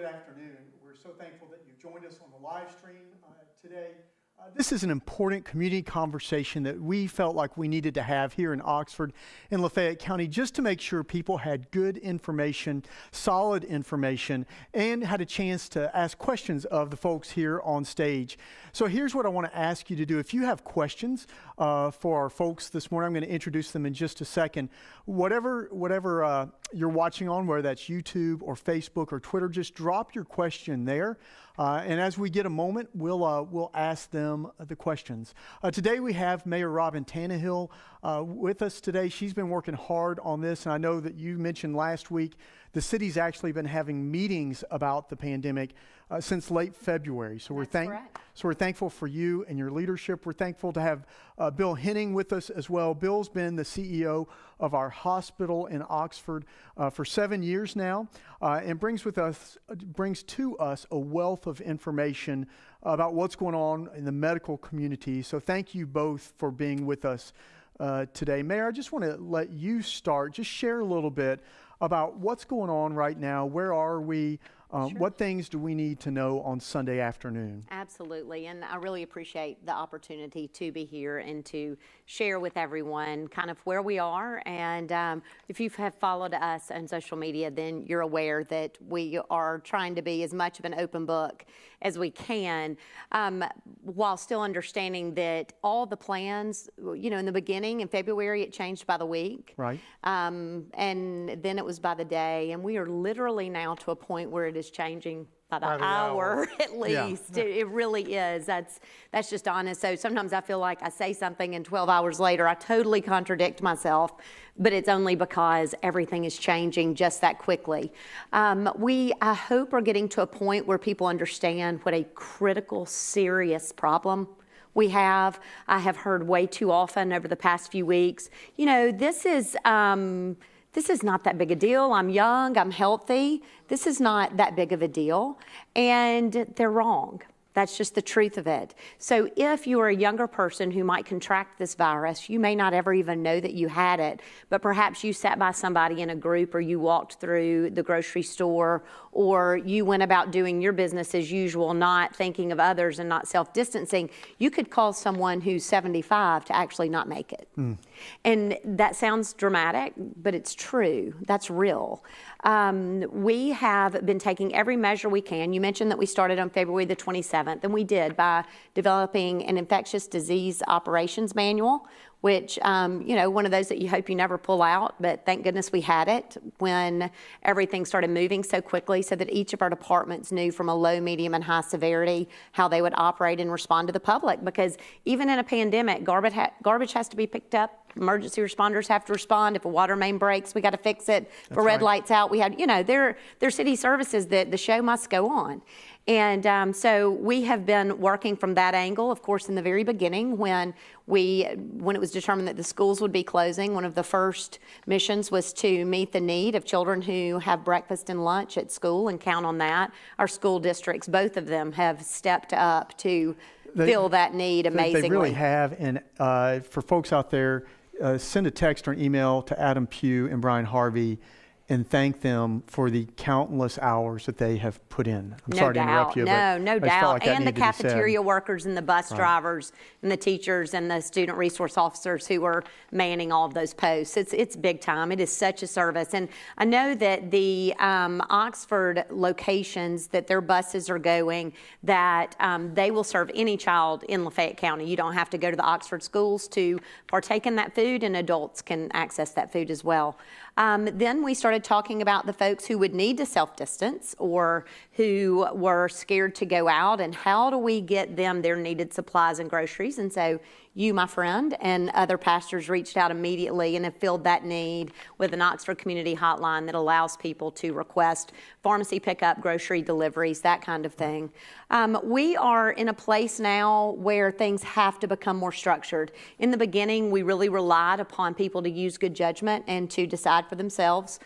good afternoon. We're so thankful that you've joined us on the live stream today. This is an important community conversation that we felt like we needed to have here in Oxford and Lafayette County, just to make sure people had good information, solid information, and had a chance to ask questions of the folks here on stage. So here's what I want to ask you to do. If you have questions for our folks this morning, I'm going to introduce them in just a second. Whatever you're watching on, whether that's YouTube or Facebook or Twitter, just drop your question there. And as we get a moment, we'll ask them the questions. Today we have Mayor Robyn Tannehill with us today. She's been working hard on this, and I know that you mentioned last week the city's actually been having meetings about the pandemic since late February. So we're thankful for you and your leadership. We're thankful to have Bill Henning with us as well. Bill's been the CEO of our hospital in Oxford for 7 years now, and brings to us a wealth of information about what's going on in the medical community. So thank you both for being with us today. Mayor, I just want to let you start. Just share a little bit about what's going on right now. Where are we? Sure. What things do we need to know on Sunday afternoon? Absolutely, and I really appreciate the opportunity to be here and to share with everyone kind of where we are. And if you have followed us on social media, then you're aware that we are trying to be as much of an open book as we can, while still understanding that all the plans, in the beginning, in February, it changed by the week. Right. And then it was by the day, and we are literally now to a point where it is changing by the hour at least. Yeah. It really is. That's just honest. So sometimes I feel like I say something and 12 hours later I totally contradict myself, but it's only because everything is changing just that quickly. I hope we're getting to a point where people understand what a critical, serious problem we have. I have heard way too often over the past few weeks, this is not that big a deal. I'm young, I'm healthy. This is not that big of a deal. And they're wrong. That's just the truth of it. So if you are a younger person who might contract this virus, you may not ever even know that you had it, but perhaps you sat by somebody in a group, or you walked through the grocery store, or you went about doing your business as usual, not thinking of others and not self-distancing. You could cause someone who's 75 to actually not make it. And that sounds dramatic, but it's true. That's real. We have been taking every measure we can. You mentioned that we started on February the 27th, and we did by developing an infectious disease operations manual, which, one of those that you hope you never pull out, but thank goodness we had it when everything started moving so quickly, so that each of our departments knew from a low, medium, and high severity how they would operate and respond to the public. Because even in a pandemic, garbage has to be picked up. Emergency responders have to respond. If a water main breaks, we got to fix it. If a red light's out, we had, they're city services that the show must go on. And so we have been working from that angle. Of course, in the very beginning, when it was determined that the schools would be closing, one of the first missions was to meet the need of children who have breakfast and lunch at school and count on that. Our school districts, both of them, have stepped up to fill that need amazingly. They really have. And for folks out there, send a text or an email to Adam Pugh and Brian Harvey and thank them for the countless hours that they have put in. I'm sorry to interrupt you. No doubt. And the cafeteria workers and the bus drivers and the teachers and the student resource officers who are manning all of those posts. It's big time. It is such a service. And I know that the Oxford locations that their buses are going, that they will serve any child in Lafayette County. You don't have to go to the Oxford schools to partake in that food, and adults can access that food as well. Then we started talking about the folks who would need to self-distance or who were scared to go out, and how do we get them their needed supplies and groceries. And so you, my friend, and other pastors reached out immediately and have filled that need with an Oxford community hotline that allows people to request pharmacy pickup, grocery deliveries, that kind of thing. We are in a place now where things have to become more structured. In the beginning, we really relied upon people to use good judgment and to decide for themselves.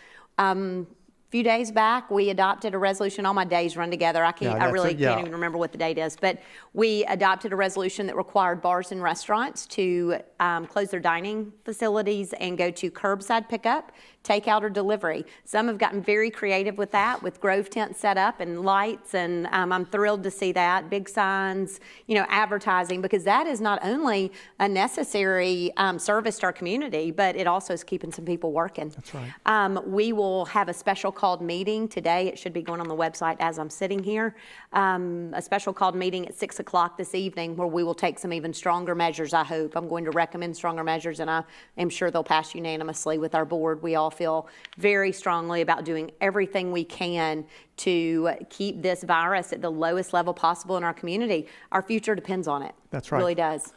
few days back, we adopted a resolution. All my days run together. I really can't even remember what the date is. But we adopted a resolution that required bars and restaurants to close their dining facilities and go to curbside pickup, takeout, or delivery. Some have gotten very creative with that, with Grove tents set up and lights, and I'm thrilled to see that. Big signs, advertising, because that is not only a necessary service to our community, but it also is keeping some people working. That's right. We will have a special called meeting today. It should be going on the website as I'm sitting here. A special called meeting at 6 o'clock this evening where we will take some even stronger measures, I hope. I'm going to recommend stronger measures, and I am sure they'll pass unanimously with our board. We all feel very strongly about doing everything we can to keep this virus at the lowest level possible in our community. Our future depends on it. That's right. It really does.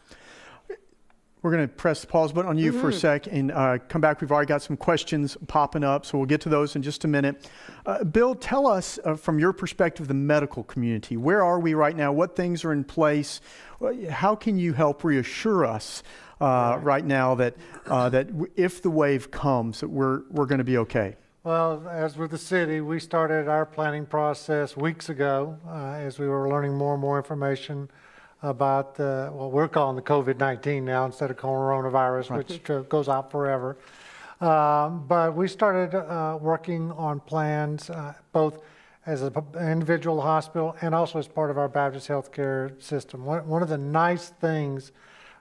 We're going to press the pause button on you for a sec and come back. We've already got some questions popping up, so we'll get to those in just a minute. Bill, tell us from your perspective, the medical community. Where are we right now? What things are in place? How can you help reassure us right now that if the wave comes, that we're going to be okay? Well, as with the city, we started our planning process weeks ago as we were learning more and more information about what we're calling the COVID-19 now instead of coronavirus, right, which goes out forever. But we started working on plans both as an individual hospital and also as part of our Baptist healthcare system. One of the nice things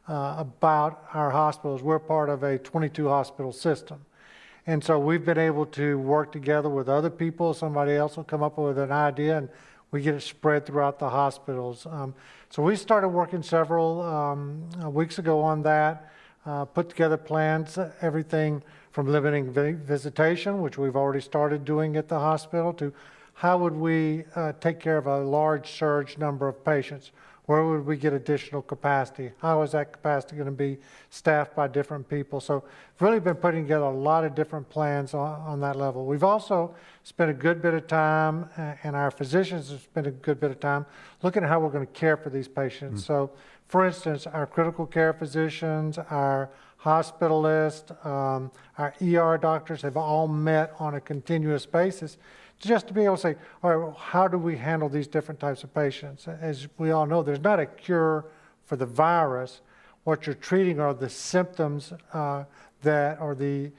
about our hospital is we're part of a 22 hospital system. And so we've been able to work together with other people. Somebody else will come up with an idea and we get it spread throughout the hospitals. So we started working several weeks ago on that, put together plans, everything from limiting visitation, which we've already started doing at the hospital, to how would we take care of a large surge number of patients? Where would we get additional capacity? How is that capacity going to be staffed by different people? So we've really been putting together a lot of different plans on that level. We've also spent a good bit of time, and our physicians have spent a good bit of time looking at how we're going to care for these patients. So, for instance, our critical care physicians, our hospitalists, our ER doctors have all met on a continuous basis just to be able to say, all right, well, how do we handle these different types of patients? As we all know, there's not a cure for the virus. What you're treating are the symptoms that are the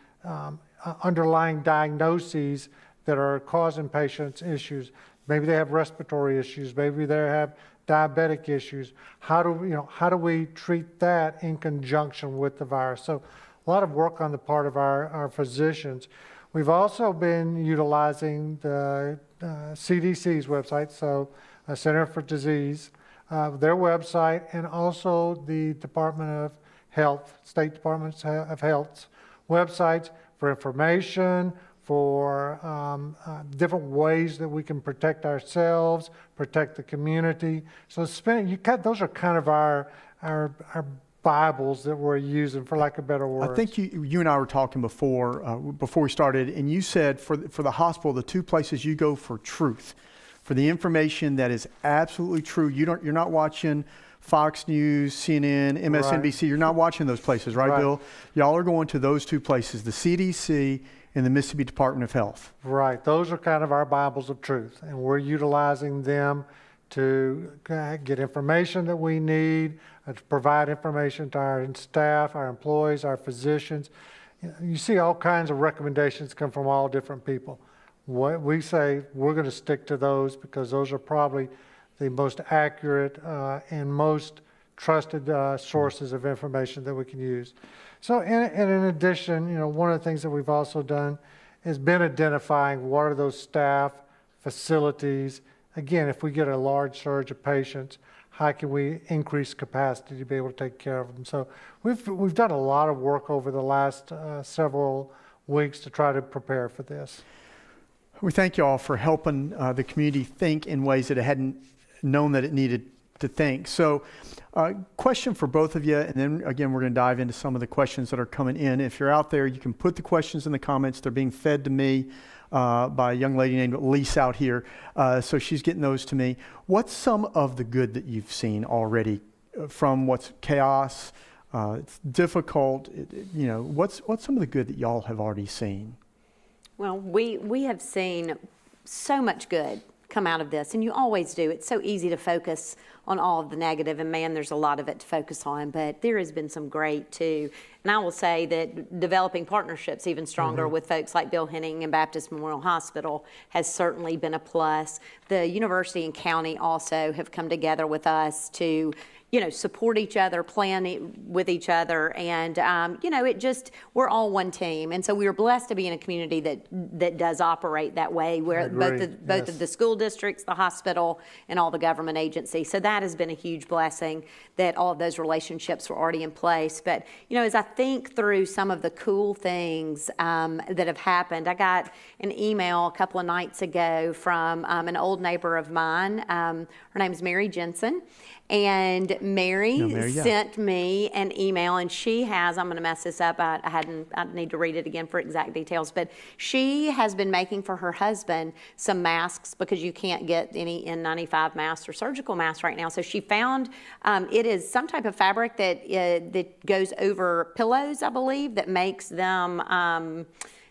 underlying diagnoses that are causing patients issues. Maybe they have respiratory issues. Maybe they have diabetic issues. How do we treat that in conjunction with the virus? So a lot of work on the part of our physicians. We've also been utilizing the CDC's website, so Center for Disease, their website, and also the Department of Health, State Departments of Health's websites for information, for different ways that we can protect ourselves, protect the community. So those are kind of our Bibles that we're using, for lack of better words. I think you and I were talking before we started, and you said for the hospital, the two places you go for truth, for the information that is absolutely true. You're not watching Fox News, CNN, MSNBC. Right. You're not watching those places, right, Bill? Y'all are going to those two places, the CDC and the Mississippi Department of Health. Right. Those are kind of our Bibles of truth, and we're utilizing them to get information that we need, to provide information to our staff, our employees, our physicians. You see all kinds of recommendations come from all different people. What we say, we're going to stick to those because those are probably the most accurate and most trusted sources of information that we can use. So in addition, one of the things that we've also done has been identifying what are those staff, facilities. Again, if we get a large surge of patients, how can we increase capacity to be able to take care of them? So we've done a lot of work over the last several weeks to try to prepare for this. We thank you all for helping the community think in ways that it hadn't known that it needed to think. So question for both of you, and then again, we're going to dive into some of the questions that are coming in. If you're out there, you can put the questions in the comments. They're being fed to me by a young lady named Lisa out here. So she's getting those to me. What's some of the good that you've seen already from what's chaos, it's difficult, what's some of the good that y'all have already seen? Well, we have seen so much good come out of this, and you always do. It's so easy to focus on all of the negative, and man, there's a lot of it to focus on, but there has been some great too. And I will say that developing partnerships even stronger with folks like Bill Henning and Baptist Memorial Hospital has certainly been a plus. The university and county also have come together with us to support each other, plan with each other, and we're all one team. And so we are blessed to be in a community that does operate that way, where both of the school districts, the hospital, and all the government agencies. So that has been a huge blessing that all of those relationships were already in place. But as I think through some of the cool things that have happened, I got an email a couple of nights ago from an old neighbor of mine. Her name is Mary Jensen. And Mary sent me an email, and she has, I'm going to mess this up, I need to read it again for exact details, but she has been making for her husband some masks because you can't get any N95 masks or surgical masks right now. So she found, it is some type of fabric that goes over pillows, I believe, that makes them,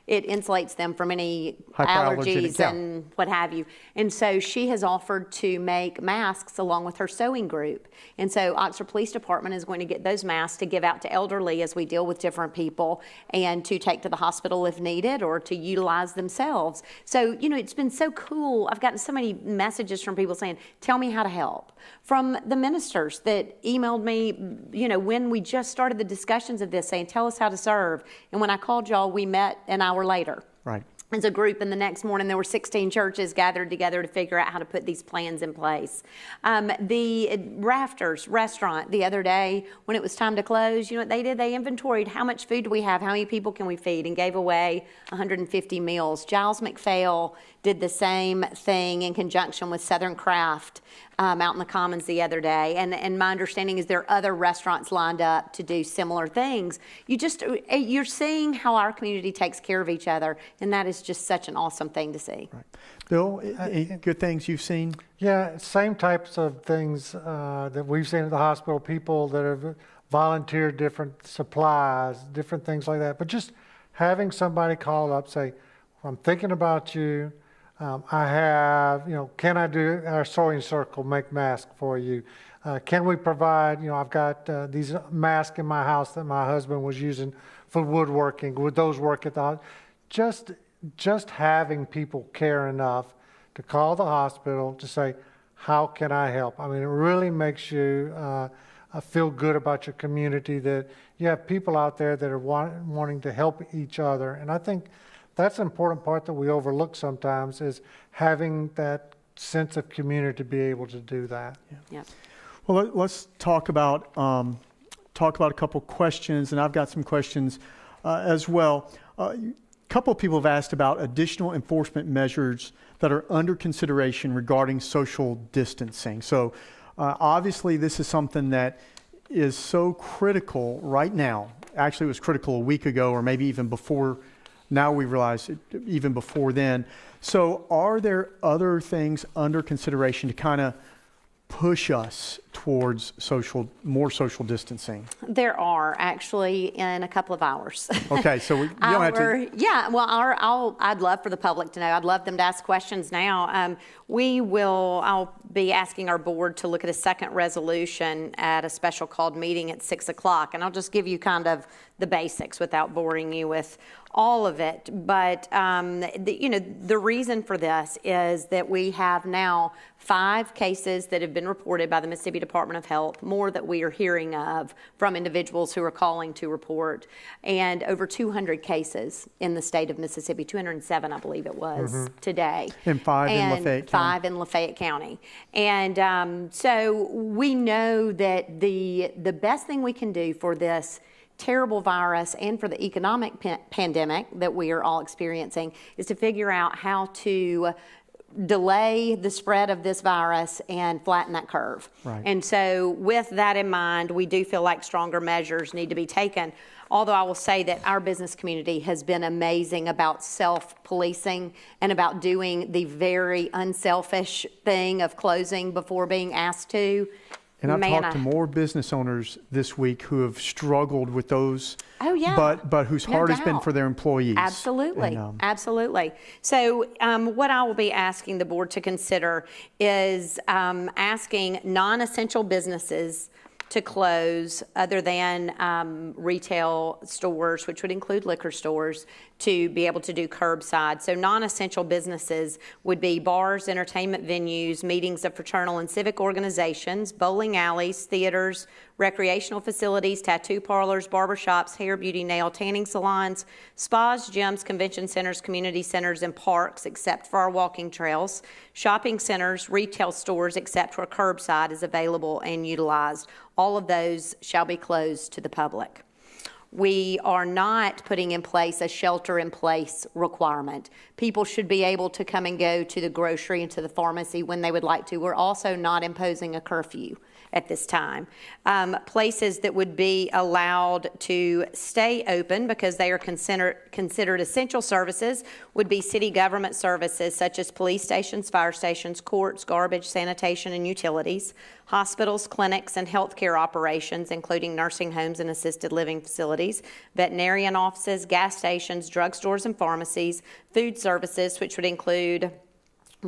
it insulates them from any allergies and what have you. And so she has offered to make masks along with her sewing group. And so Oxford Police Department is going to get those masks to give out to elderly as we deal with different people, and to take to the hospital if needed, or to utilize themselves. So, it's been so cool. I've gotten so many messages from people saying, tell me how to help. From the ministers that emailed me, when we just started the discussions of this, saying, tell us how to serve. And when I called y'all, we met an hour later. Right. As a group, and the next morning there were 16 churches gathered together to figure out how to put these plans in place. The Rafters restaurant the other day, when it was time to close, what they did? They inventoried how much food do we have, how many people can we feed, and gave away 150 meals. Giles McPhail did the same thing in conjunction with Southern Craft out in the Commons the other day. And my understanding is there are other restaurants lined up to do similar things. You're seeing how our community takes care of each other, and that is just such an awesome thing to see. Right. Bill, any good things you've seen? Yeah, same types of things that we've seen at the hospital, people that have volunteered different supplies, different things like that. But just having somebody call up, say, I'm thinking about you. I have, can I do our sewing circle, make masks for you? Can we provide, I've got these masks in my house that my husband was using for woodworking. Would those work at the hospital? Just having people care enough to call the hospital to say, how can I help? I mean, it really makes you feel good about your community, that you have people out there that are wanting to help each other. And I think that's an important part that we overlook sometimes, is having that sense of community to be able to do that. Yeah. Well, let's talk about a couple questions, and I've got some questions as well. A couple of people have asked about additional enforcement measures that are under consideration regarding social distancing. So obviously this is something that is so critical right now. Actually, it was critical a week ago, or maybe even before. Now we realize it even before then. So are there other things under consideration to kind of push us towards more social distancing? There are, actually, in a couple of hours. Okay, so you don't have to. Yeah, well, I'd love for the public to know. I'd love them to ask questions now. I'll be asking our board to look at a second resolution at a special called meeting at 6 o'clock. And I'll just give you kind of the basics without boring you with all of it. But, the reason for this is that we have now 5 cases that have been reported by the Mississippi Department of Health, more that we are hearing of from individuals who are calling to report, and over 200 cases in the state of Mississippi, 207, I believe it was, today. And 5 in Lafayette County. 5 in Lafayette County. And so we know that the best thing we can do for this terrible virus and for the economic pandemic that we are all experiencing is to figure out how to delay the spread of this virus and flatten that curve. Right. And so with that in mind, we do feel like stronger measures need to be taken. Although I will say that our business community has been amazing about self-policing and about doing the very unselfish thing of closing before being asked to. And I've Man, talked to more business owners this week who have struggled with those, Oh, yeah. but whose No heart has been doubt. for their employees. Absolutely, And, absolutely. So what I will be asking the board to consider is asking non-essential businesses to close other than retail stores, which would include liquor stores, to be able to do curbside. So non-essential businesses would be bars, entertainment venues, meetings of fraternal and civic organizations, bowling alleys, theaters, recreational facilities, tattoo parlors, barbershops, hair, beauty, nail, tanning salons, spas, gyms, convention centers, community centers, and parks, except for our walking trails, shopping centers, retail stores, except where curbside is available and utilized. All of those shall be closed to the public. We are not putting in place a shelter-in-place requirement. People should be able to come and go to the grocery and to the pharmacy when they would like to. We're also not imposing a curfew at this time. Places that would be allowed to stay open because they are considered essential services would be city government services such as police stations, fire stations, courts, garbage, sanitation, and utilities, hospitals, clinics, and healthcare operations, including nursing homes and assisted living facilities, veterinarian offices, gas stations, drugstores and pharmacies, food services, which would include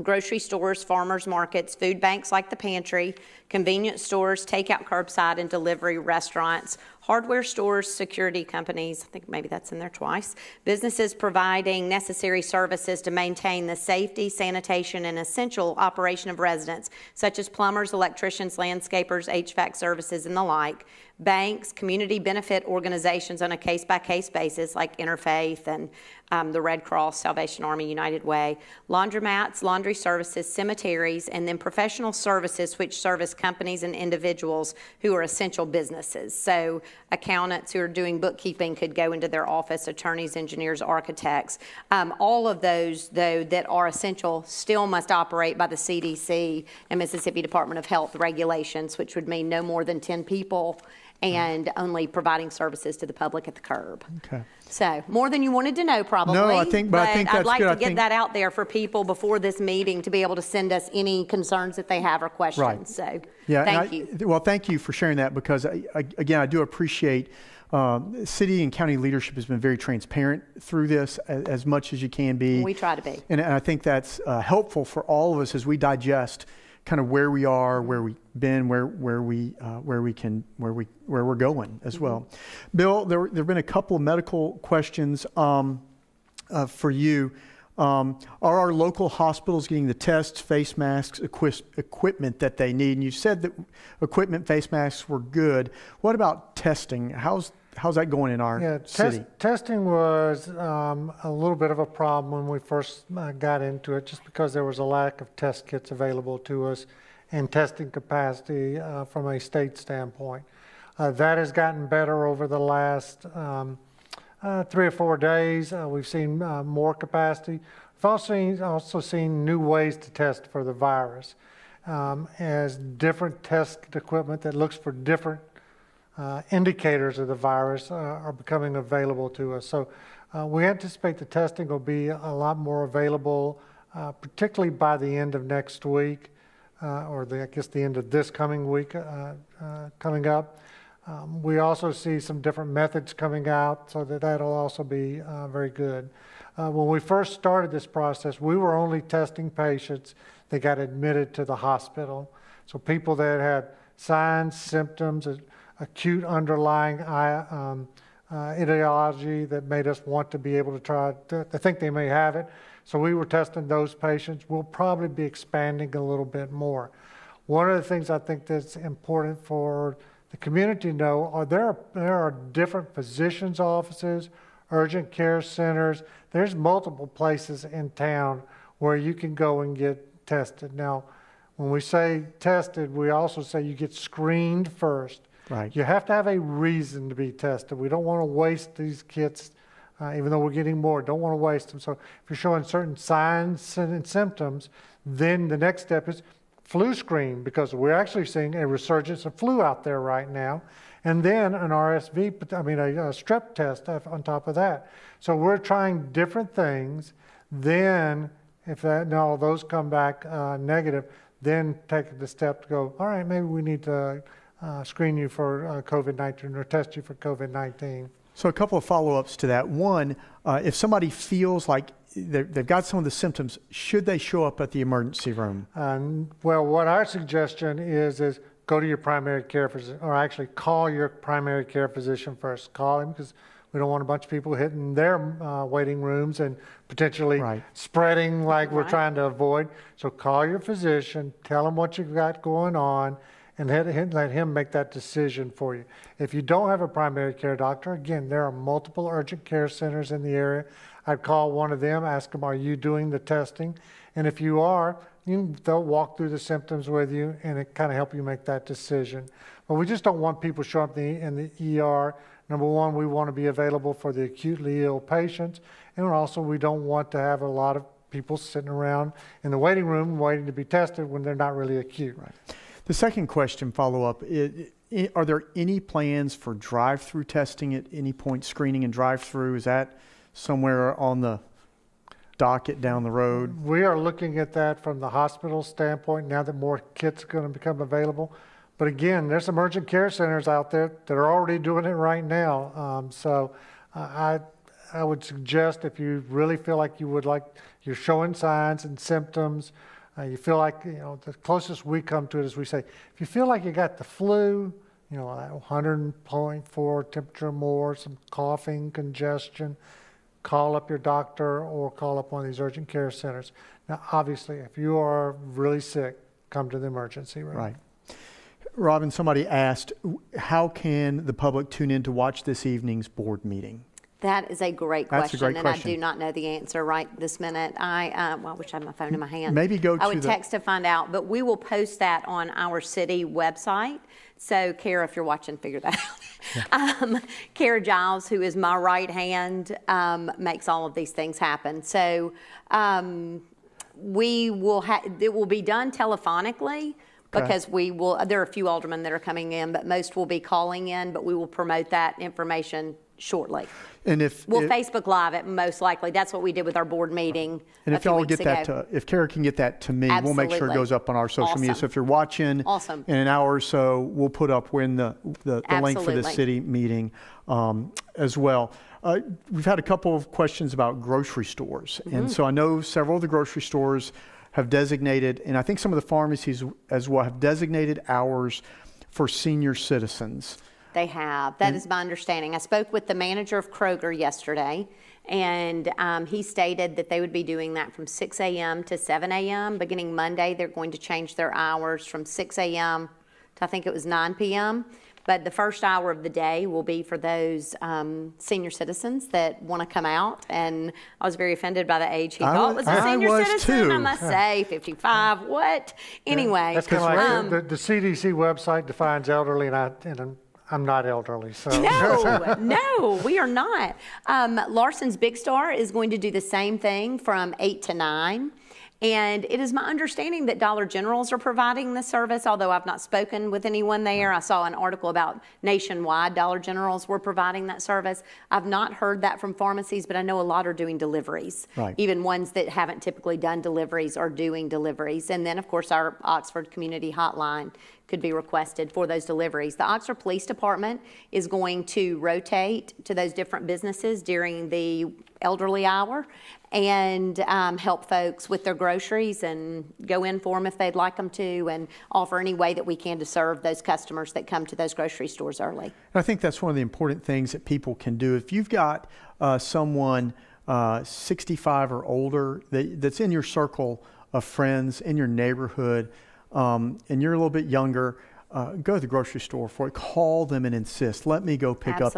grocery stores, farmers markets, food banks like the pantry, convenience stores, takeout, curbside, and delivery restaurants, hardware stores, security companies, I think maybe that's in there twice, businesses providing necessary services to maintain the safety, sanitation, and essential operation of residents, such as plumbers, electricians, landscapers, HVAC services, and the like, banks, community benefit organizations on a case-by-case basis like Interfaith and the Red Cross, Salvation Army, United Way, laundromats, laundry services, cemeteries, and then professional services which service companies and individuals who are essential businesses. So accountants who are doing bookkeeping could go into their office, attorneys, engineers, architects. All of those, though, that are essential still must operate by the CDC and Mississippi Department of Health regulations, which would mean no more than 10 people and only providing services to the public at the curb. Okay. So more than you wanted to know, probably. No, I think that's I'd like good. to get that out there for people before this meeting to be able to send us any concerns that they have or questions. Right. So Yeah, thank you. Well, thank you for sharing that because, again, I do appreciate city and county leadership has been very transparent through this as much as you can be. We try to be. And I think that's helpful for all of us as we digest kind of where we are, where we've been, where we're going as well. Bill, there have been a couple of medical questions for you. Are our local hospitals getting the tests, face masks, equipment that they need? And you said that equipment, face masks were good. What about testing? How's that going in our city? Testing was a little bit of a problem when we first got into it, just because there was a lack of test kits available to us and testing capacity from a state standpoint. That has gotten better over the last 3 or 4 days. We've seen more capacity. We've also seen new ways to test for the virus, as different test equipment that looks for different indicators of the virus are becoming available to us. So we anticipate the testing will be a lot more available, particularly by the end of next week, or I guess the end of this coming week coming up. We also see some different methods coming out, so that'll also be very good. When we first started this process, we were only testing patients that got admitted to the hospital. So people that had signs, symptoms, acute underlying etiology that made us want to be able to try to think they may have it. So we were testing those patients. We'll probably be expanding a little bit more. One of the things I think that's important for the community to know are there are different physicians' offices, urgent care centers. There's multiple places in town where you can go and get tested. Now, when we say tested, we also say you get screened first. Right. You have to have a reason to be tested. We don't want to waste these kits, even though we're getting more. Don't want to waste them. So if you're showing certain signs and symptoms, then the next step is flu screen, because we're actually seeing a resurgence of flu out there right now, and then an a strep test on top of that. So we're trying different things. Then if all those come back negative, then take the step to go, all right, maybe we need to screen you for COVID-19 or test you for COVID-19. So a couple of follow-ups to that. One, if somebody feels like they've got some of the symptoms, should they show up at the emergency room? Well, what our suggestion is go to your primary care physician, or actually call your primary care physician first. Call him, because we don't want a bunch of people hitting their waiting rooms and potentially spreading like we're trying to avoid. So call your physician, tell him what you've got going on, and let him make that decision for you. If you don't have a primary care doctor, again, there are multiple urgent care centers in the area. I'd call one of them, ask them, are you doing the testing? And if you are, they'll walk through the symptoms with you and it kind of help you make that decision. But we just don't want people showing up in the ER. Number one, we want to be available for the acutely ill patients. And also, we don't want to have a lot of people sitting around in the waiting room waiting to be tested when they're not really acute. Right. The second question, follow-up, are there any plans for drive-through testing at any point, screening and drive-through? Is that somewhere on the docket down the road? We are looking at that from the hospital standpoint now that more kits are going to become available. But again, there's some urgent care centers out there that are already doing it right now. I would suggest, if you really feel like you're showing signs and symptoms, you feel like, the closest we come to it is we say, if you feel like you got the flu, 100.4 temperature or more, some coughing, congestion, call up your doctor or call up one of these urgent care centers. Now, obviously, if you are really sick, come to the emergency room. Right. Robyn, somebody asked, how can the public tune in to watch this evening's board meeting? That is a great question. That's a great question. And I do not know the answer right this minute. I wish I had my phone in my hand. Maybe go to I would text to find out, but we will post that on our city website. So, Kara, if you're watching, figure that out. Kara Giles, who is my right hand, makes all of these things happen. So, we will it will be done telephonically. Because there are a few aldermen that are coming in, but most will be calling in, but we will promote that information shortly. And we'll Facebook Live it, most likely. That's what we did with our board meeting and a few weeks ago. If Kara can get that to me, we'll make sure it goes up on our social media. So if you're watching in an hour or so, we'll put up when the link for the city meeting as well. We've had a couple of questions about grocery stores. And so I know several of the grocery stores have designated, and I think some of the pharmacies as well, have designated hours for senior citizens. They have. That is my understanding. I spoke with the manager of Kroger yesterday, and he stated that they would be doing that from 6 a.m. to 7 a.m. Beginning Monday, they're going to change their hours from 6 a.m. to, I think it was 9 p.m. But the first hour of the day will be for those senior citizens that want to come out. And I was very offended by the age he thought was a senior citizen. I must say, 55, what? Anyway. That's kind of like the CDC website defines elderly, and I'm not elderly, so. No, we are not. Larson's Big Star is going to do the same thing from 8 to 9. And it is my understanding that Dollar Generals are providing the service, although I've not spoken with anyone there. I saw an article about nationwide Dollar Generals were providing that service. I've not heard that from pharmacies, but I know a lot are doing deliveries. Right. Even ones that haven't typically done deliveries are doing deliveries. And then, of course, our Oxford Community Hotline could be requested for those deliveries. The Oxford Police Department is going to rotate to those different businesses during the elderly hour and help folks with their groceries and go in for them if they'd like them to, and offer any way that we can to serve those customers that come to those grocery stores early. And I think that's one of the important things that people can do. If you've got someone 65 or older that's in your circle of friends, in your neighborhood, and you're a little bit younger, go to the grocery store for it. Call them and insist. Let me go pick up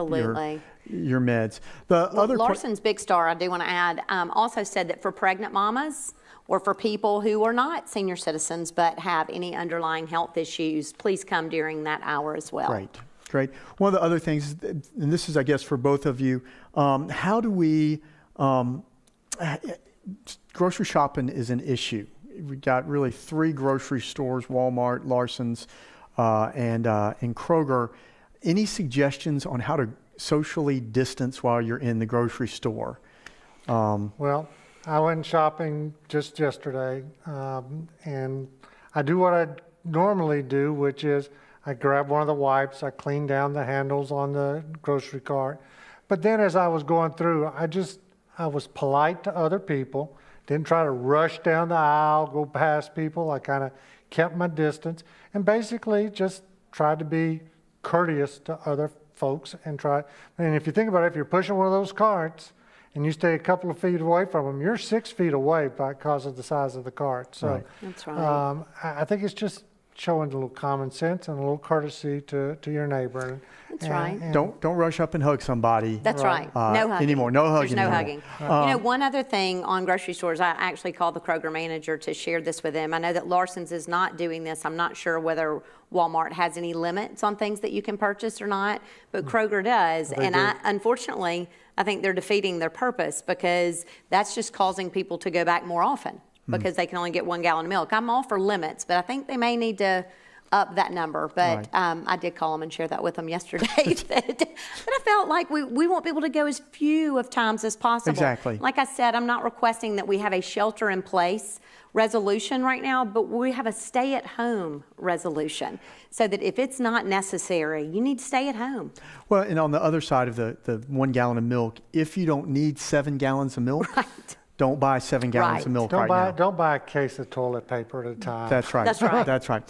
your meds. Larson's Big Star, I do want to add, also said that for pregnant mamas or for people who are not senior citizens but have any underlying health issues, please come during that hour as well. Great. One of the other things, and this is, I guess, for both of you, how do we, grocery shopping is an issue. We've got really 3 grocery stores, Walmart, Larson's, and Kroger. Any suggestions on how to socially distance while you're in the grocery store? Well, I went shopping just yesterday, and I do what I normally do, which is I grab one of the wipes, I clean down the handles on the grocery cart. But then as I was going through, I was polite to other people, didn't try to rush down the aisle, go past people. I kind of kept my distance and basically just tried to be courteous to other folks and if you think about it, if you're pushing one of those carts and you stay a couple of feet away from them, you're 6 feet away because of the size of the cart. So right. That's right. I think it's just showing a little common sense and a little courtesy to your neighbor. That's right. Don't rush up and hug somebody. That's right. No hugging. Anymore. No hugging. There's no anymore. hugging. One other thing on grocery stores, I actually called the Kroger manager to share this with him. I know that Larson's is not doing this. I'm not sure whether Walmart has any limits on things that you can purchase or not, but Kroger does. Unfortunately, I think they're defeating their purpose because that's just causing people to go back more often because they can only get 1 gallon of milk. I'm all for limits, but I think they may need to up that number. But I did call them and share that with them yesterday. that I felt like we want people to go as few of times as possible. Exactly. Like I said, I'm not requesting that we have a shelter in place resolution right now, but we have a stay at home resolution so that if it's not necessary, you need to stay at home. Well, and on the other side of the 1 gallon of milk, if you don't need 7 gallons of milk, don't buy 7 gallons of milk now. Don't buy a case of toilet paper at a time. That's right. That's right. That's right.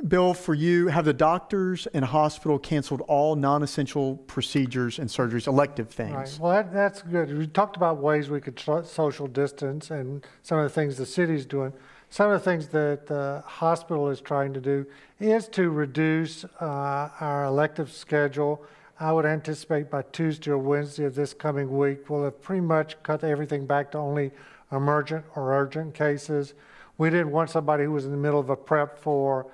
Bill, for you, have the doctors and hospital canceled all non-essential procedures and surgeries, elective things? Right. Well, that's good. We talked about ways we could social distance and some of the things the city's doing. Some of the things that the hospital is trying to do is to reduce our elective schedule. I would anticipate by Tuesday or Wednesday of this coming week, we'll have pretty much cut everything back to only emergent or urgent cases. We didn't want somebody who was in the middle of a prep for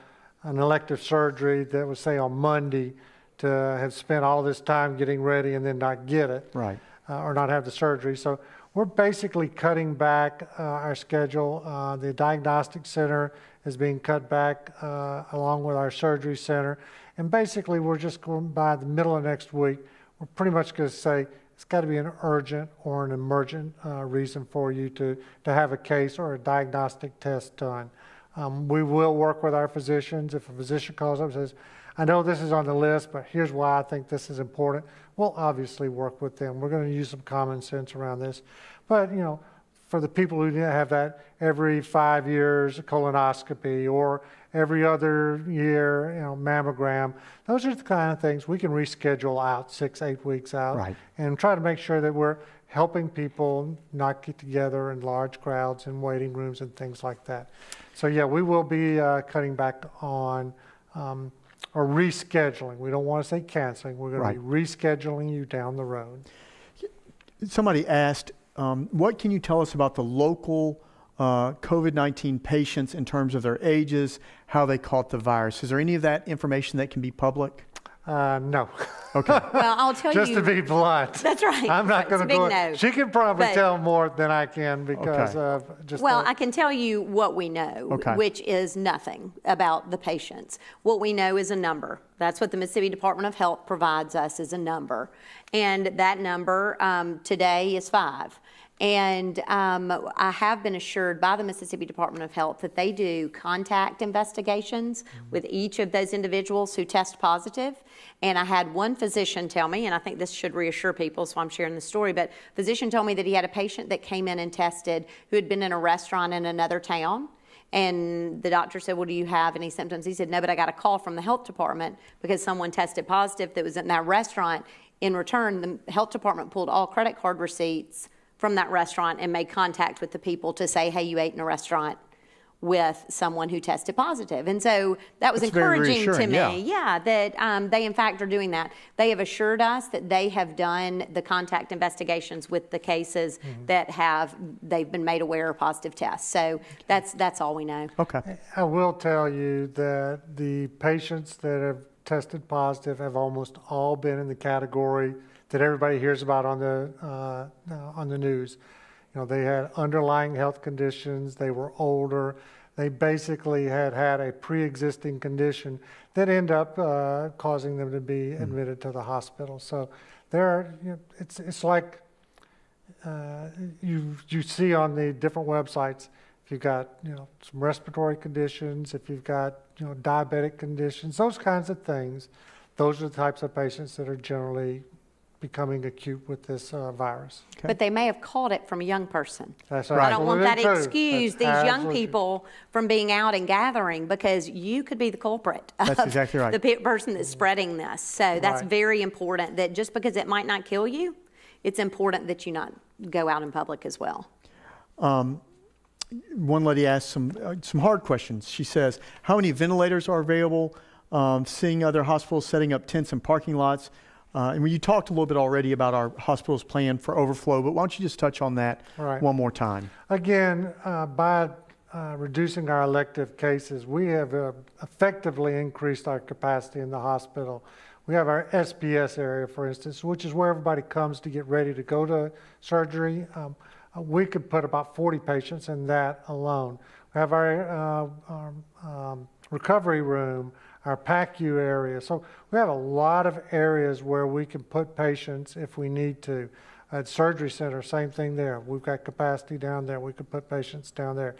an elective surgery that was, say, on Monday to have spent all this time getting ready and then not get it. Right. Or not have the surgery. So we're basically cutting back our schedule. The diagnostic center is being cut back along with our surgery center. And basically we're just going by the middle of next week, we're pretty much going to say it's got to be an urgent or an emergent reason for you to have a case or a diagnostic test done. We will work with our physicians. If a physician calls up and says, I know this is on the list, but here's why I think this is important, we'll obviously work with them. We're going to use some common sense around this. But, for the people who have that every 5 years colonoscopy or every other year, mammogram, those are the kind of things we can reschedule out 6-8 weeks out. Right. And try to make sure that we're helping people not get together in large crowds in waiting rooms and things like that. So yeah, we will be cutting back on or rescheduling. We don't want to say canceling. We're going to be rescheduling you down the road. Somebody asked, what can you tell us about the local COVID-19 patients in terms of their ages, how they caught the virus? Is there any of that information that can be public? No. Okay. Well, I'll tell Just you. to be blunt. That's right. I'm not going to go. No. She can probably But- tell more than I can because of just. Well, I can tell you what we know, which is nothing about the patients. What we know is a number. That's what the Mississippi Department of Health provides us, is a number. And that number today is 5. And I have been assured by the Mississippi Department of Health that they do contact investigations with each of those individuals who test positive. And I had one physician tell me, and I think this should reassure people, so I'm sharing the story, but physician told me that he had a patient that came in and tested who had been in a restaurant in another town. And the doctor said, well, do you have any symptoms? He said, no, but I got a call from the health department because someone tested positive that was in that restaurant. In return, the health department pulled all credit card receipts from that restaurant and made contact with the people to say, hey, you ate in a restaurant with someone who tested positive. And so that was encouraging to me. Yeah, that they in fact are doing that. They have assured us that they have done the contact investigations with the cases that they've been made aware of positive tests. So that's all we know. Okay. I will tell you that the patients that have tested positive have almost all been in the category that everybody hears about on the news. They had underlying health conditions. They were older. They basically had a pre-existing condition that ended up causing them to be admitted to the hospital. So it's like you see on the different websites. if you've got, some respiratory conditions, if you've got, diabetic conditions, those kinds of things, those are the types of patients that are generally becoming acute with this virus. Okay. But they may have caught it from a young person. That's I don't want that absolutely true. excuse these That's young absolutely true. people from being out and gathering, because you could be the culprit That's of exactly right. the person that's spreading this. So that's Right. very important, that just because it might not kill you, it's important that you not go out in public as well. One lady asked some hard questions. She says, how many ventilators are available? Seeing other hospitals setting up tents and parking lots. And you talked a little bit already about our hospital's plan for overflow, but why don't you just touch on that Right. one more time? Again, by reducing our elective cases, we have effectively increased our capacity in the hospital. We have our SPS area, for instance, which is where everybody comes to get ready to go to surgery. We could put about 40 patients in that alone. We have our recovery room, our PACU area. So we have a lot of areas where we can put patients if we need to. At surgery center, same thing there. We've got capacity down there. We could put patients down there.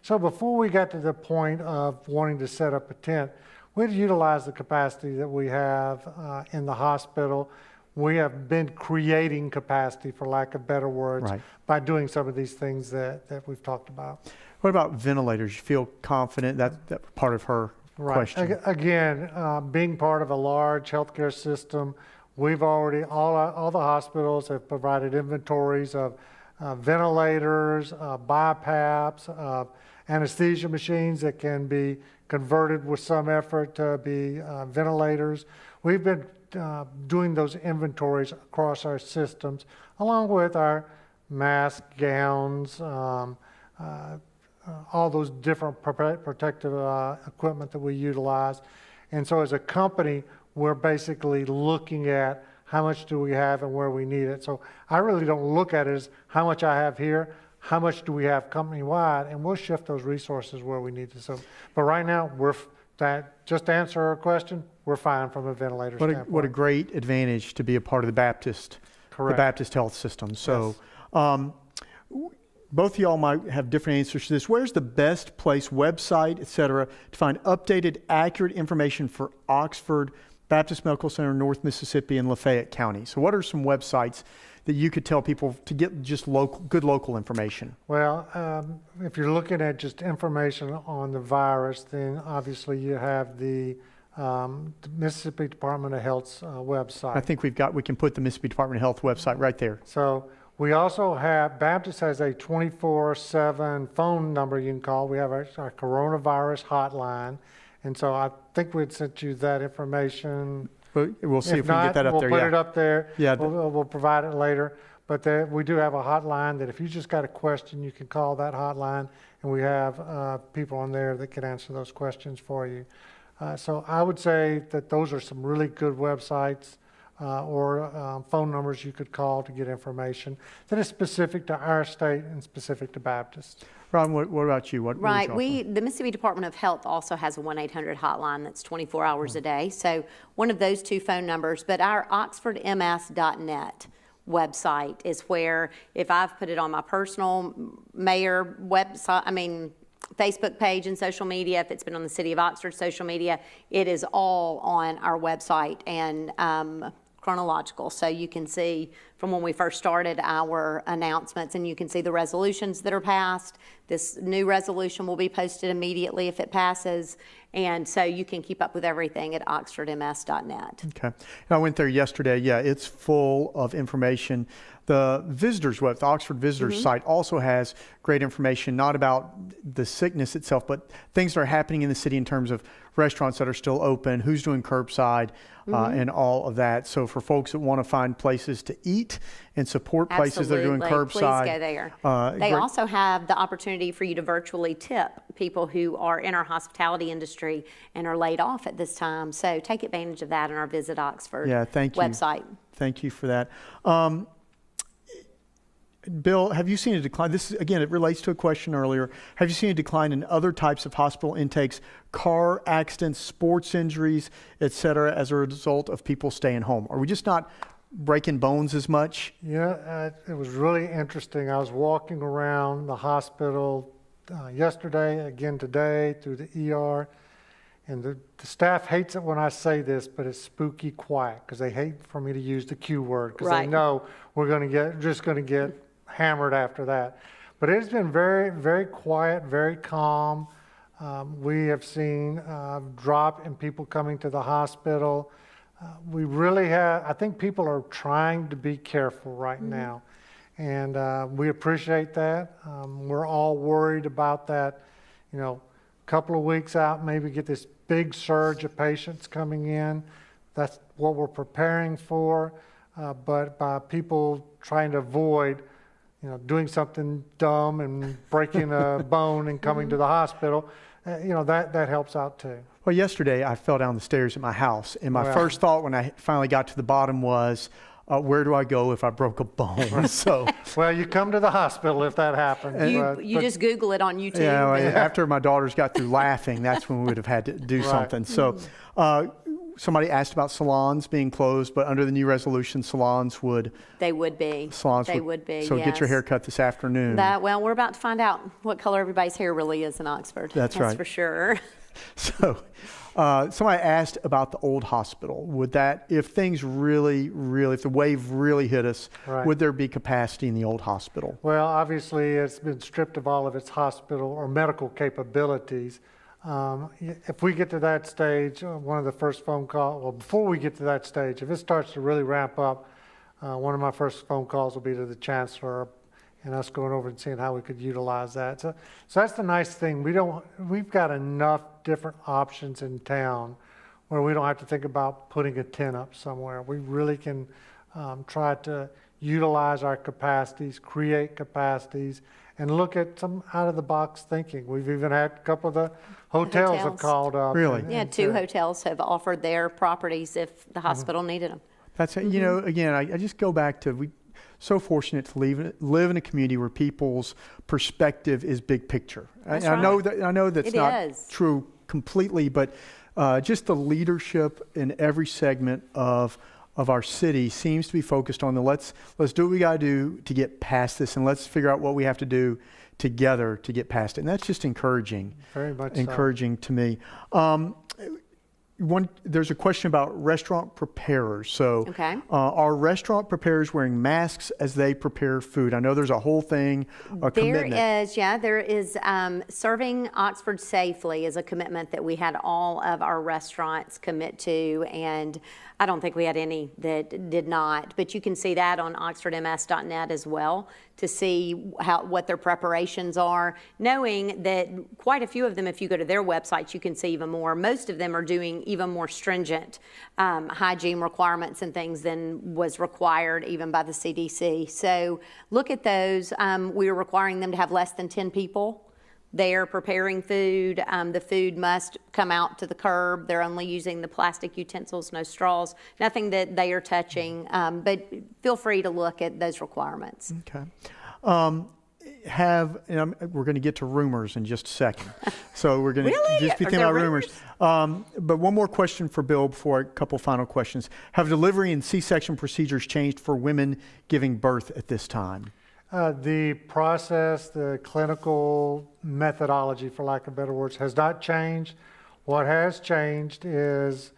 So before we got to the point of wanting to set up a tent, we'd utilize the capacity that we have in the hospital. We have been creating capacity, for lack of better words, Right. by doing some of these things that we've talked about. What about ventilators? You feel confident? That's part of her question. Again, being part of a large healthcare system, we've already, all the hospitals have provided inventories of ventilators, BiPAPs, anesthesia machines that can be converted with some effort to be ventilators. We've been doing those inventories across our systems, along with our mask, gowns, all those different protective equipment that we utilize. And so as a company, we're basically looking at how much do we have and where we need it. So I really don't look at it as how much I have here, how much do we have company-wide, and we'll shift those resources where we need to. So, but right now, just to answer our question, we're fine from a ventilator standpoint. What a great advantage to be a part of the Baptist health system. So, both of y'all might have different answers to this. Where's the best place, website, et cetera, to find updated, accurate information for Oxford Baptist Medical Center, North Mississippi, and Lafayette County? So what are some websites that you could tell people to get just good local information? Well, if you're looking at just information on the virus, then obviously you have the Mississippi Department of Health's website. I think we can put the Mississippi Department of Health website right there. So we also have, Baptist has a 24/7 phone number you can call. We have our coronavirus hotline. And so I think we'd sent you that information. But we'll see if we can get that up there. We'll put it up there. Yeah. We'll provide it later. But we do have a hotline that if you just got a question, you can call that hotline. And we have people on there that can answer those questions for you. So I would say that those are some really good websites or phone numbers you could call to get information that is specific to our state and specific to Baptist. Ron, what about you? Right. The Mississippi Department of Health also has a 1-800 hotline that's 24 hours a day. So one of those two phone numbers, but our oxfordms.net website is where, if I've put it on my personal mayor website, Facebook page and social media, if it's been on the City of Oxford social media, it is all on our website and chronological. So you can see from when we first started our announcements, and you can see the resolutions that are passed. This new resolution will be posted immediately if it passes. And so you can keep up with everything at oxfordms.net. Okay. I went there yesterday. Yeah, it's full of information. The the Oxford Visitors site also has great information, not about the sickness itself, but things that are happening in the city in terms of restaurants that are still open, who's doing curbside, and all of that. So for folks that want to find places to eat and support places that are doing curbside. Please go there. They also have the opportunity for you to virtually tip people who are in our hospitality industry and are laid off at this time. So take advantage of that in our Visit Oxford website. Thank you for that. Bill, have you seen a decline? This, again, it relates to a question earlier. Have you seen a decline in other types of hospital intakes, car accidents, sports injuries, et cetera, as a result of people staying home? Are we just not breaking bones as much? Yeah, it was really interesting. I was walking around the hospital yesterday, again today, through the ER. And the staff hates it when I say this, but it's spooky quiet, because they hate for me to use the Q word, because they know we're just going to get hammered after that. But it's been very, very quiet, very calm. We have seen a drop in people coming to the hospital. We really have, I think people are trying to be careful right now. And we appreciate that. We're all worried about that, couple of weeks out, maybe get this big surge of patients coming in. That's what we're preparing for. But by people trying to avoid, doing something dumb and breaking a bone and coming to the hospital, that helps out too. Well, yesterday I fell down the stairs at my house, and my first thought when I finally got to the bottom was, where do I go if I broke a bone? So, well, you come to the hospital if that happens. You just Google it on YouTube. Yeah, after my daughters got through laughing, that's when we would have had to do something. So, somebody asked about salons being closed, but under the new resolution, salons would. They would be. Salons would be. So get your hair cut this afternoon. Well, we're about to find out what color everybody's hair really is in Oxford. That's right. That's for sure. So, somebody asked about the old hospital. Would that, if things if the wave really hit us, would there be capacity in the old hospital? Well, obviously, it's been stripped of all of its hospital or medical capabilities. If we get to that stage, one of the first phone calls, well, before we get to that stage, if it starts to really ramp up, one of my first phone calls will be to the chancellor and us going over and seeing how we could utilize that. So that's the nice thing. We've got enough different options in town where we don't have to think about putting a tent up somewhere. We really can try to utilize our capacities, create capacities, and look at some out-of-the-box thinking. We've even had a couple of the hotels have called up. Really? Yeah, 2 hotels have offered their properties if the hospital needed them. That's again, I just go back to so fortunate to live in a community where people's perspective is big picture. I know that's not true completely, but just the leadership in every segment of our city seems to be focused on let's do what we got to do to get past this, and let's figure out what we have to do together to get past it. And that's just encouraging. Very much encouraging to me. There's a question about restaurant preparers. So, are restaurant preparers wearing masks as they prepare food? I know there's a whole thing, commitment. There is. Serving Oxford safely is a commitment that we had all of our restaurants commit to, and I don't think we had any that did not. But you can see that on oxfordms.net as well to see what their preparations are, knowing that quite a few of them, if you go to their websites, you can see even more. Most of them are doing even more stringent hygiene requirements and things than was required even by the CDC. So look at those. We are requiring them to have less than 10 people there preparing food. The food must come out to the curb. They're only using the plastic utensils, no straws, nothing that they are touching. But feel free to look at those requirements. Okay. We're going to get to rumors in just a second. So we're going to just be thinking about rumors. But one more question for Bill before a couple final questions. Have delivery and C-section procedures changed for women giving birth at this time? The process, the clinical methodology, for lack of better words, has not changed. What has changed is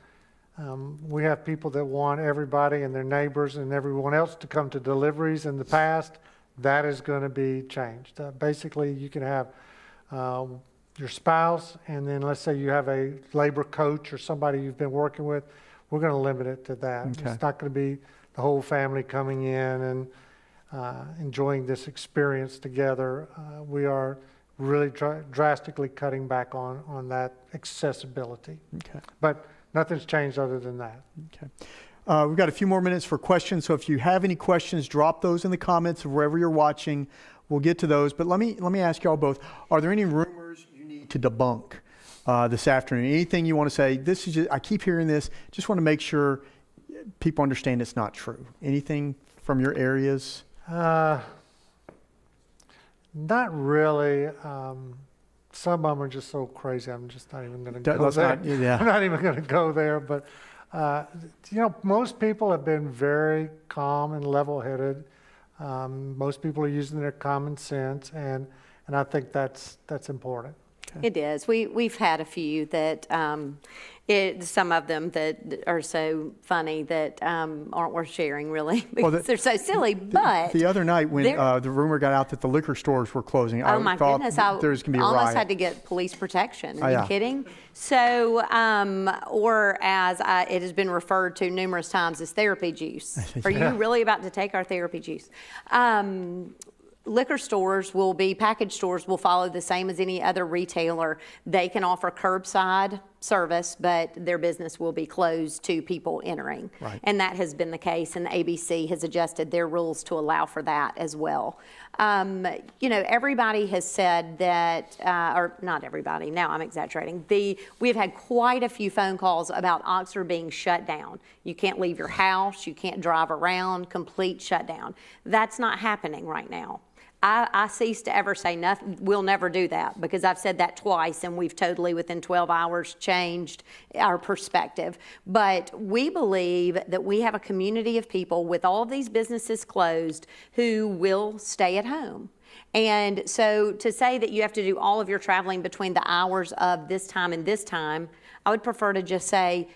we have people that want everybody and their neighbors and everyone else to come to deliveries. In the past, that is going to be changed. Basically, you can have your spouse, and then let's say you have a labor coach or somebody you've been working with. We're going to limit it to that. Okay. It's not going to be the whole family coming in and enjoying this experience together. We are really drastically cutting back on that accessibility. Okay. But nothing's changed other than that. Okay. We've got a few more minutes for questions, so if you have any questions, drop those in the comments of wherever you're watching. We'll get to those. But let me ask y'all both, are there any rumors you need to debunk this afternoon? Anything you want to say, this is I keep hearing this, just want to make sure people understand it's not true. Anything from your areas? Not really. Some of them are just so crazy. I'm just not even going to go there. I'm not even going to go there. But most people have been very calm and level-headed. Most people are using their common sense, and And I think that's important. It is. We've had a few that, some of them that are so funny that aren't worth sharing, really, because they're so silly. But the other night when the rumor got out that the liquor stores were closing, oh my goodness, I there's going to be a almost riot. had to get police protection. Are you kidding? So, or as it has been referred to numerous times as therapy juice. Are you really about to take our therapy juice? Liquor stores package stores will follow the same as any other retailer. They can offer curbside service, but their business will be closed to people entering. Right. And that has been the case, and the ABC has adjusted their rules to allow for that as well. Everybody has said that, or not everybody, now I'm exaggerating. We've had quite a few phone calls about Oxford being shut down. You can't leave your house, you can't drive around, complete shutdown. That's not happening right now. I cease to ever say nothing. We'll never do that, because I've said that twice, and we've totally within 12 hours changed our perspective. But we believe that we have a community of people with all of these businesses closed who will stay at home. And so to say that you have to do all of your traveling between the hours of this time and this time, I would prefer to just say,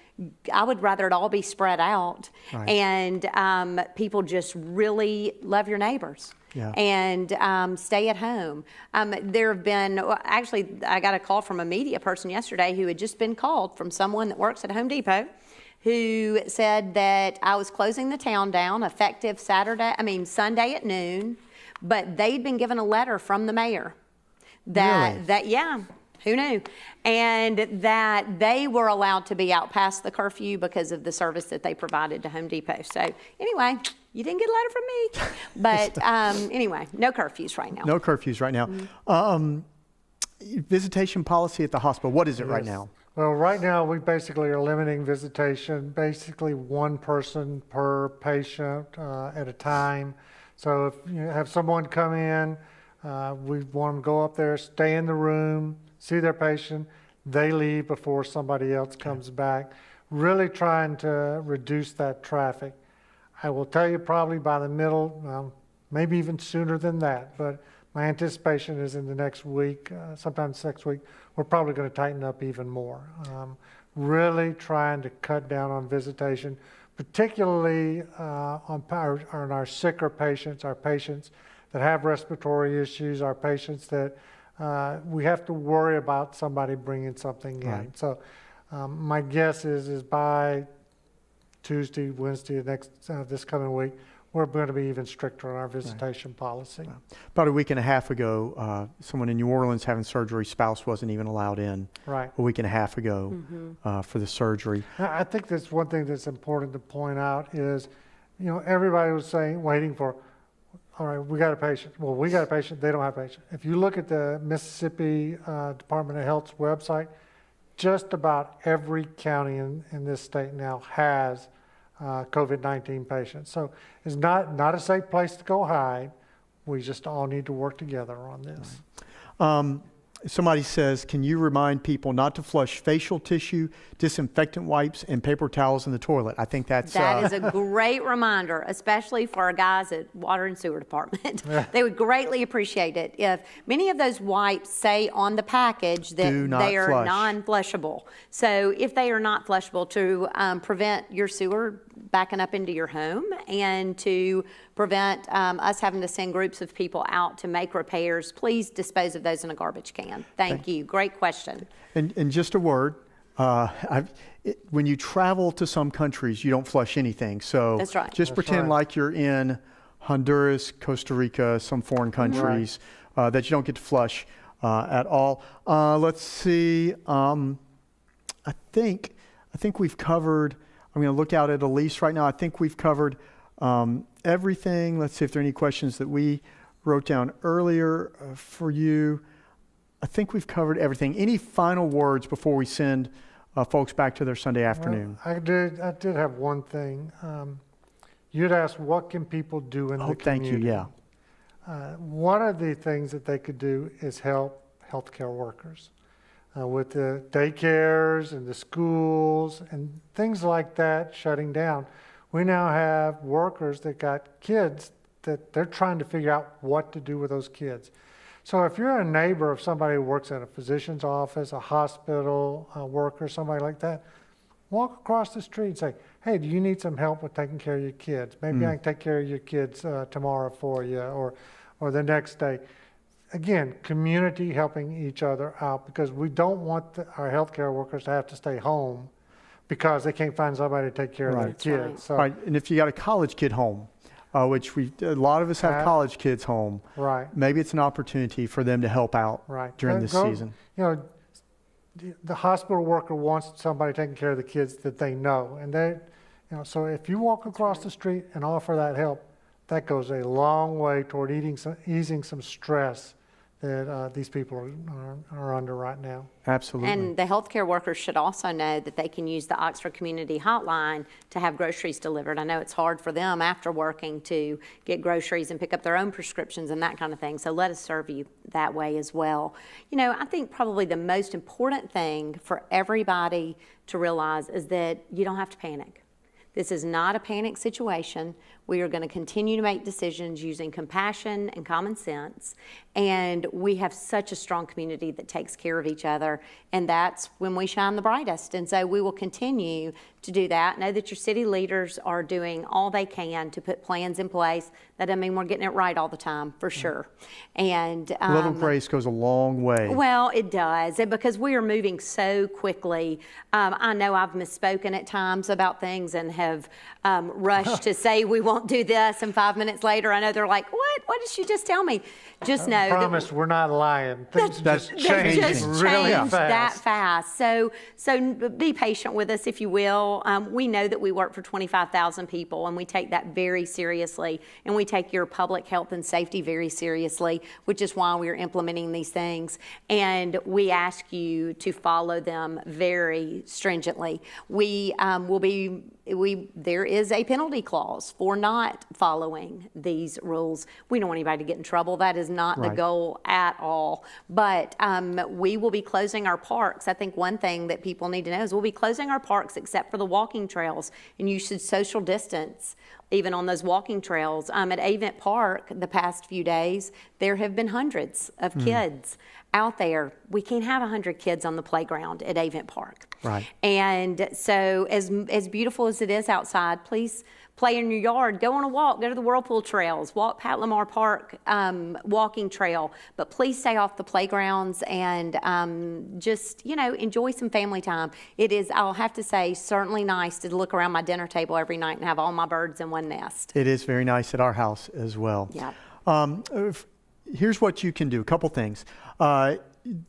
I would rather it all be spread out. Right. And people just really love your neighbors. Yeah. And stay at home. There have been, actually, I got a call from a media person yesterday who had just been called from someone that works at Home Depot, who said that I was closing the town down effective Sunday at noon, but they'd been given a letter from the mayor Really? who knew? And that they were allowed to be out past the curfew because of the service that they provided to Home Depot. So anyway, you didn't get a letter from me. But anyway, no curfews right now. No curfews right now. Mm-hmm. Visitation policy at the hospital, what is it right now? Well, right now, we basically are limiting visitation, basically one person per patient at a time. So if you have someone come in, we want them to go up there, stay in the room, see their patient, they leave before somebody else comes back, really trying to reduce that traffic. I will tell you probably by the middle, maybe even sooner than that, but my anticipation is in the next week, sometimes next week, we're probably going to tighten up even more. Really trying to cut down on visitation, particularly on our sicker patients, our patients that have respiratory issues, our patients that we have to worry about somebody bringing something in. Right. So my guess is by Tuesday, Wednesday, this coming week, we're going to be even stricter on our visitation policy. About a week and a half ago, someone in New Orleans having surgery, spouse wasn't even allowed in. Right. A week and a half ago for the surgery. I think that's one thing that's important to point out is, everybody was waiting for, all right, we got a patient. Well, we got a patient, they don't have a patient. If you look at the Mississippi Department of Health's website, just about every county in this state now has COVID-19 patients. So it's not a safe place to go hide. We just all need to work together on this. Somebody says, can you remind people not to flush facial tissue, disinfectant wipes, and paper towels in the toilet? I think that is a great reminder, especially for our guys at Water and Sewer Department. They would greatly appreciate it if many of those wipes say on the package that they are non-flushable. So if they are not flushable, to prevent your sewer backing up into your home and to prevent us having to send groups of people out to make repairs, please dispose of those in a garbage can. Thank you. Great question. And just a word, when you travel to some countries, you don't flush anything. So that's right. Just pretend like you're in Honduras, Costa Rica, some foreign countries, that you don't get to flush at all. Let's see. I think we've covered. I'm going to look out at Elise right now. I think we've covered everything. Let's see if there are any questions that we wrote down earlier for you. I think we've covered everything. Any final words before we send folks back to their Sunday afternoon? Well, I did have one thing. You'd asked, what can people do in the community? Thank you, yeah. One of the things that they could do is help healthcare workers with the daycares and the schools and things like that shutting down. We now have workers that got kids that they're trying to figure out what to do with those kids. So if you're a neighbor of somebody who works at a physician's office, a hospital worker, somebody like that, walk across the street and say, hey, do you need some help with taking care of your kids? Maybe I can take care of your kids tomorrow for you or the next day. Again, community helping each other out, because we don't want our healthcare workers to have to stay home because they can't find somebody to take care of their kids. Right. So, Right, and if you got a college kid home, which a lot of us have college kids home, right, maybe it's an opportunity for them to help out during this season. You know, the hospital worker wants somebody taking care of the kids that they know, and they, you know, so if you walk across the street and offer that help, that goes a long way toward easing some stress that these people are under right now. Absolutely. And the healthcare workers should also know that they can use the Oxford Community Hotline to have groceries delivered. I know it's hard for them after working to get groceries and pick up their own prescriptions and that kind of thing. So let us serve you that way as well. You know, I think probably the most important thing for everybody to realize is that you don't have to panic. This is not a panic situation. We are going to continue to make decisions using compassion and common sense. And we have such a strong community that takes care of each other. And that's when we shine the brightest. And so we will continue to do that. Know that your city leaders are doing all they can to put plans in place. That doesn't mean we're getting it right all the time, for sure. And a little grace goes a long way. Well, it does, because we are moving so quickly. I know I've misspoken at times about things and have rushed to say we won't do this, and 5 minutes later, I know they're like, what did she just tell me? Just know I promise we're not lying. Things just change really fast. That fast. So be patient with us, if you will. We know that we work for 25,000 people, and we take that very seriously, and we take your public health and safety very seriously, which is why we are implementing these things. And we ask you to follow them very stringently. There is a penalty clause for not following these rules. We don't want anybody to get in trouble. That is not the goal at all. But we will be closing our parks. I think one thing that people need to know is we'll be closing our parks except for the walking trails, and you should social distance even on those walking trails. At Avent Park the past few days, there have been hundreds of kids out there. We can't have 100 kids on the playground at Avent Park. Right. And so as beautiful as it is outside, please play in your yard, go on a walk, go to the Whirlpool trails, walk Pat Lamar Park walking trail, but please stay off the playgrounds and just, you know, enjoy some family time. It is, I'll have to say, certainly nice to look around my dinner table every night and have all my birds in one nest. It is very nice at our house as well. Yeah. Here's what you can do, a couple things.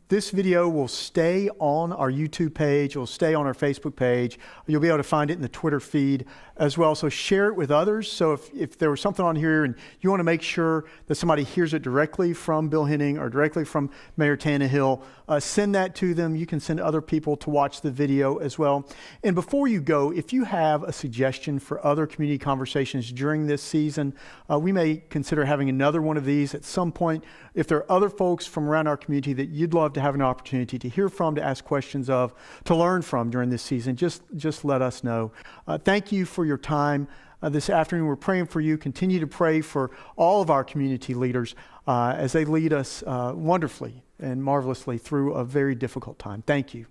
This video will stay on our YouTube page, it will stay on our Facebook page. You'll be able to find it in the Twitter feed as well. So share it with others. So if there was something on here and you want to make sure that somebody hears it directly from Bill Henning or directly from Mayor Tannehill, send that to them. You can send other people to watch the video as well. And before you go, if you have a suggestion for other community conversations during this season, we may consider having another one of these at some point. If there are other folks from around our community that you'd love to have an opportunity to hear from, to ask questions of, to learn from during this season, just let us know. Thank you for your time this afternoon. We're praying for you. Continue to pray for all of our community leaders as they lead us wonderfully and marvelously through a very difficult time. Thank you.